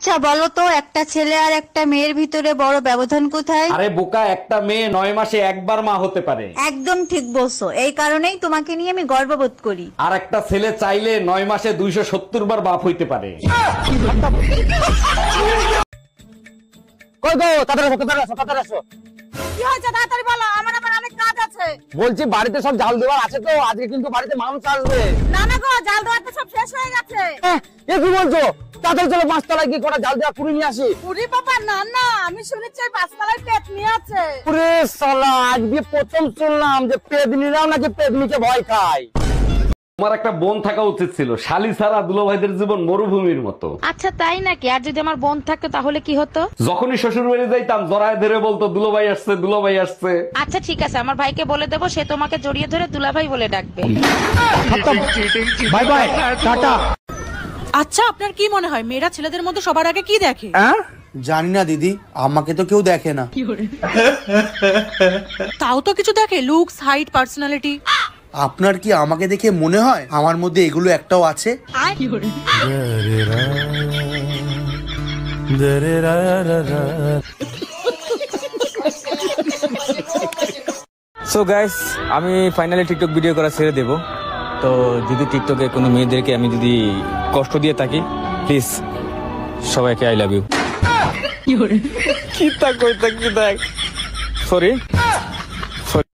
আচ্ছা বলো তো, একটা ছেলে আর একটা মেয়ের ভিতরে বড় ব্যবধান কোথায়? আরে বোকা, একটা মেয়ে 9 মাসে একবার মা হতে পারে। একদম ঠিক বলছো, এই কারণেই তোমাকে নিয়ে আমি গর্ববোধ করি। আর একটা ছেলে চাইলে 9 মাসে 270 বার বাপ হইতে পারে। কই গো, তাড়াতাড়ি আসো। কি হয়েছে তাড়াতাড়ি বলো, আমার আবার অনেক কাজ আছে। বলছি বাড়িতে সব জাল দেওয়ার আছে তো, আজকে কিন্তু বাড়িতে মানুষ আসবে। না না গো, জাল দেওয়া তো সব শেষ হয়ে গেছে। এ কি বলছো? তাড়াতাড়ি চলো, 5 তলায় গিয়ে কটা জাল দেওয়া কুড়ি নিয়ে আসি। পুরি বাবা, না না, আমি শুনেছি ওই 5 তলায় পেতনি আছে। ওরে শালা, আজকে প্রথম শুনলাম যে পেদনিরাও নাকি পেদনিকে ভয় খায়। তোমার একটা বোন থাকা উচিত ছিল, শালি ছাড়া দুলাভাইদের জীবন মরুভূমির মতো। আচ্ছা তাই নাকি? আর যদি আমার বোন থাকতো তাহলে কি হতো? যখনই শ্বশুর বাড়ি যাইতাম জড়ায় ধরে বলতো দুলাভাই আসছে, দুলাভাই আসছে। আচ্ছা ঠিক আছে, আমার ভাইকে বলে দেবো, সে তোমাকে জড়িয়ে ধরে দুলাভাই বলে ডাকবে। Bye bye, tata. আচ্ছা আপনার কি মনে হয় মেয়েরা ছেলেদের মধ্যে সবার আগে কি দেখে? জানি না দিদি, আমাকে তো কেউ দেখে না। তাও তো কিছু দেখে, লুকস, হাইট, পার্সোনালিটি। আপনার কি আমাকে দেখে মনে হয় আমার মধ্যে এগুলো একটাও আছে? সো গাইস, আমি ফাইনালি টিকটক ভিডিও করা ছেড়ে দেব। তো যদি টিকটকে কোনো মেয়েদেরকে আমি যদি কষ্ট দিয়ে থাকি, প্লিজ সবাইকে আই লাভ ইউ। কি তা কই থাকি দেখ, সরি।